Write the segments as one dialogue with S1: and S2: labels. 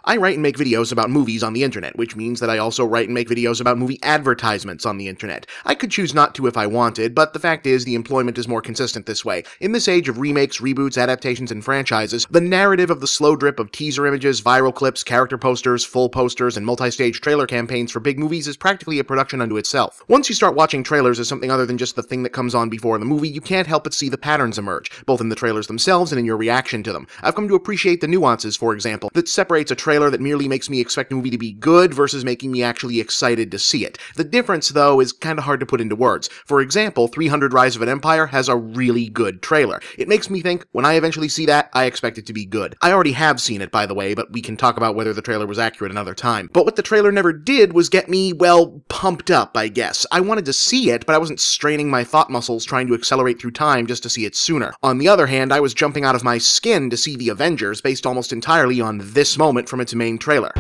S1: I write and make videos about movies on the internet, which means that I also write and make videos about movie advertisements on the internet. I could choose not to if I wanted, but the fact is the employment is more consistent this way. In this age of remakes, reboots, adaptations, and franchises, the narrative of the slow drip of teaser images, viral clips, character posters, full posters, and multi-stage trailer campaigns for big movies is practically a production unto itself. Once you start watching trailers as something other than just the thing that comes on before the movie, you can't help but see the patterns emerge, both in the trailers themselves and in your reaction to them. I've come to appreciate the nuances, for example, that separates a trailer that merely makes me expect a movie to be good versus making me actually excited to see it. The difference, though, is kinda hard to put into words. For example, 300 Rise of an Empire has a really good trailer. It makes me think, when I eventually see that, I expect it to be good. I already have seen it, by the way, but we can talk about whether the trailer was accurate another time. But what the trailer never did was get me, well, pumped up, I guess. I wanted to see it, but I wasn't straining my thought muscles trying to accelerate through time just to see it sooner. On the other hand, I was jumping out of my skin to see The Avengers based almost entirely on this moment from its main trailer.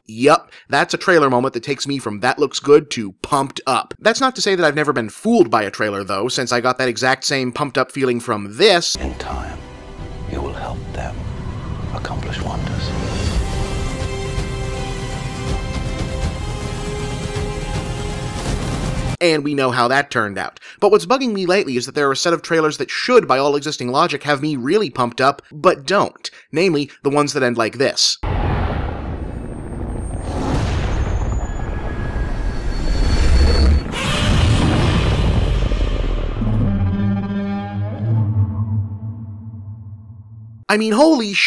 S1: Yup, that's a trailer moment that takes me from that looks good to pumped up. That's not to say that I've never been fooled by a trailer though, since I got that exact same pumped up feeling from this.
S2: In time, you will help them accomplish wonders.
S1: And we know how that turned out. But what's bugging me lately is that there are a set of trailers that should, by all existing logic, have me really pumped up, but don't. Namely, the ones that end like this. I mean, holy shit!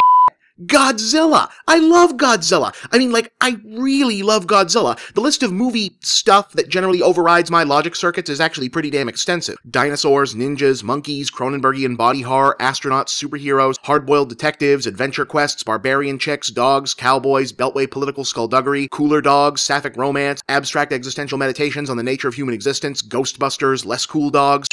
S1: Godzilla! I love Godzilla! I mean, like, I really love Godzilla. The list of movie stuff that generally overrides my logic circuits is actually pretty damn extensive. Dinosaurs, ninjas, monkeys, Cronenbergian body horror, astronauts, superheroes, hard-boiled detectives, adventure quests, barbarian chicks, dogs, cowboys, beltway political skullduggery, cooler dogs, sapphic romance, abstract existential meditations on the nature of human existence, Ghostbusters, less cool dogs.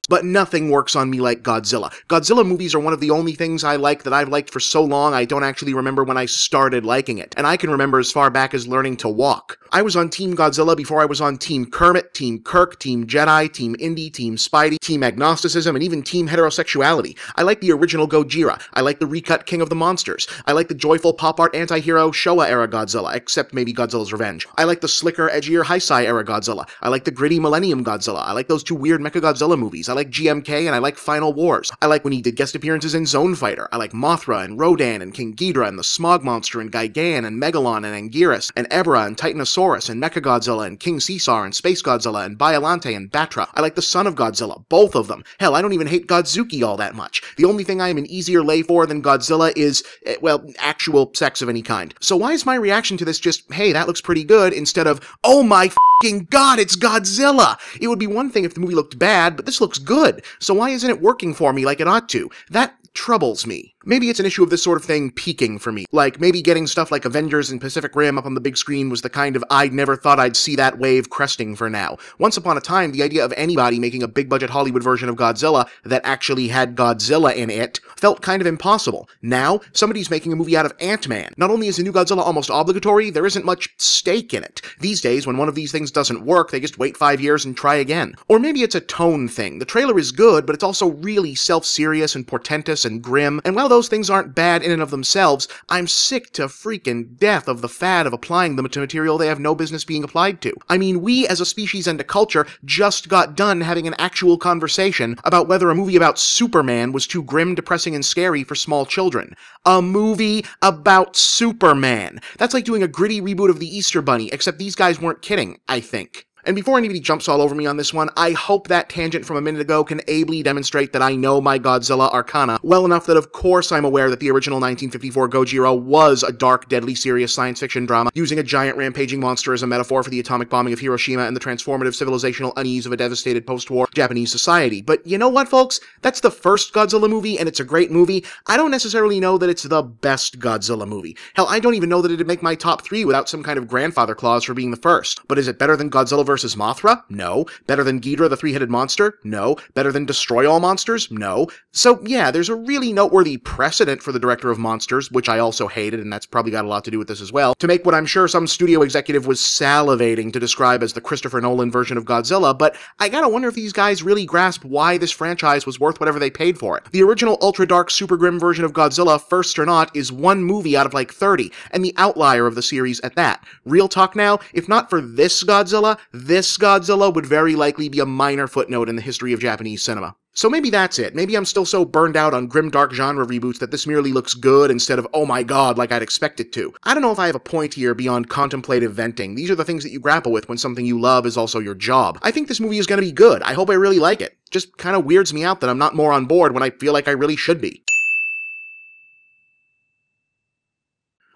S1: But nothing works on me like Godzilla. Godzilla movies are one of the only things I like that I've liked for so long I don't actually remember when I started liking it. And I can remember as far back as learning to walk. I was on Team Godzilla before I was on Team Kermit, Team Kirk, Team Jedi, Team Indy, Team Spidey, Team Agnosticism, and even Team Heterosexuality. I like the original Gojira. I like the recut King of the Monsters. I like the joyful pop art anti-hero Showa-era Godzilla, except maybe Godzilla's Revenge. I like the slicker, edgier Heisei-era Godzilla. I like the gritty Millennium Godzilla. I like those two weird Mechagodzilla movies. I like GMK and I like Final Wars. I like when he did guest appearances in Zone Fighter. I like Mothra and Rodan and King Ghidorah and the Smog Monster and Gigan and Megalon and Anguirus and Ebra and Titanosaurus and Mechagodzilla and King Caesar and Space Godzilla and Biollante and Batra. I like the Son of Godzilla, both of them. Hell, I don't even hate Godzuki all that much. The only thing I am an easier lay for than Godzilla is, well, actual sex of any kind. So why is my reaction to this just, hey, that looks pretty good, instead of, oh my f***ing god, it's Godzilla! It would be one thing if the movie looked bad, but this looks good. So why isn't it working for me like it ought to? That troubles me. Maybe it's an issue of this sort of thing peaking for me. Like, maybe getting stuff like Avengers and Pacific Rim up on the big screen was the kind of I'd never thought I'd see that wave cresting for now. Once upon a time, the idea of anybody making a big-budget Hollywood version of Godzilla that actually had Godzilla in it felt kind of impossible. Now, somebody's making a movie out of Ant-Man. Not only is the new Godzilla almost obligatory, there isn't much stake in it. These days, when one of these things doesn't work, they just wait 5 years and try again. Or maybe it's a tone thing. The trailer is good, but it's also really self-serious and portentous and grim, and while those things aren't bad in and of themselves, I'm sick to freaking death of the fad of applying them to material they have no business being applied to. I mean, we as a species and a culture just got done having an actual conversation about whether a movie about Superman was too grim, depressing, and scary for small children. A movie about Superman. That's like doing a gritty reboot of the Easter Bunny, except these guys weren't kidding, I think. And before anybody jumps all over me on this one, I hope that tangent from a minute ago can ably demonstrate that I know my Godzilla arcana well enough that of course I'm aware that the original 1954 Gojira was a dark, deadly serious science fiction drama using a giant rampaging monster as a metaphor for the atomic bombing of Hiroshima and the transformative civilizational unease of a devastated post-war Japanese society. But you know what, folks? That's the first Godzilla movie, and it's a great movie. I don't necessarily know that it's the best Godzilla movie. Hell, I don't even know that it'd make my top 3 without some kind of grandfather clause for being the first. But is it better than Godzilla vs. vs. Mothra? No. Better than Ghidorah the Three-Headed Monster? No. Better than Destroy All Monsters? No. So yeah, there's a really noteworthy precedent for the director of Monsters, which I also hated, and that's probably got a lot to do with this as well, to make what I'm sure some studio executive was salivating to describe as the Christopher Nolan version of Godzilla, but I gotta wonder if these guys really grasped why this franchise was worth whatever they paid for it. The original ultra-dark, super grim version of Godzilla, First or Not, is one movie out of like 30, and the outlier of the series at that. Real talk now, if not for this Godzilla would very likely be a minor footnote in the history of Japanese cinema. So maybe that's it. Maybe I'm still so burned out on grimdark genre reboots that this merely looks good instead of oh my god like I'd expect it to. I don't know if I have a point here beyond contemplative venting. These are the things that you grapple with when something you love is also your job. I think this movie is going to be good. I hope I really like it. Just kind of weirds me out that I'm not more on board when I feel like I really should be.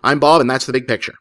S1: I'm Bob, and that's the big picture.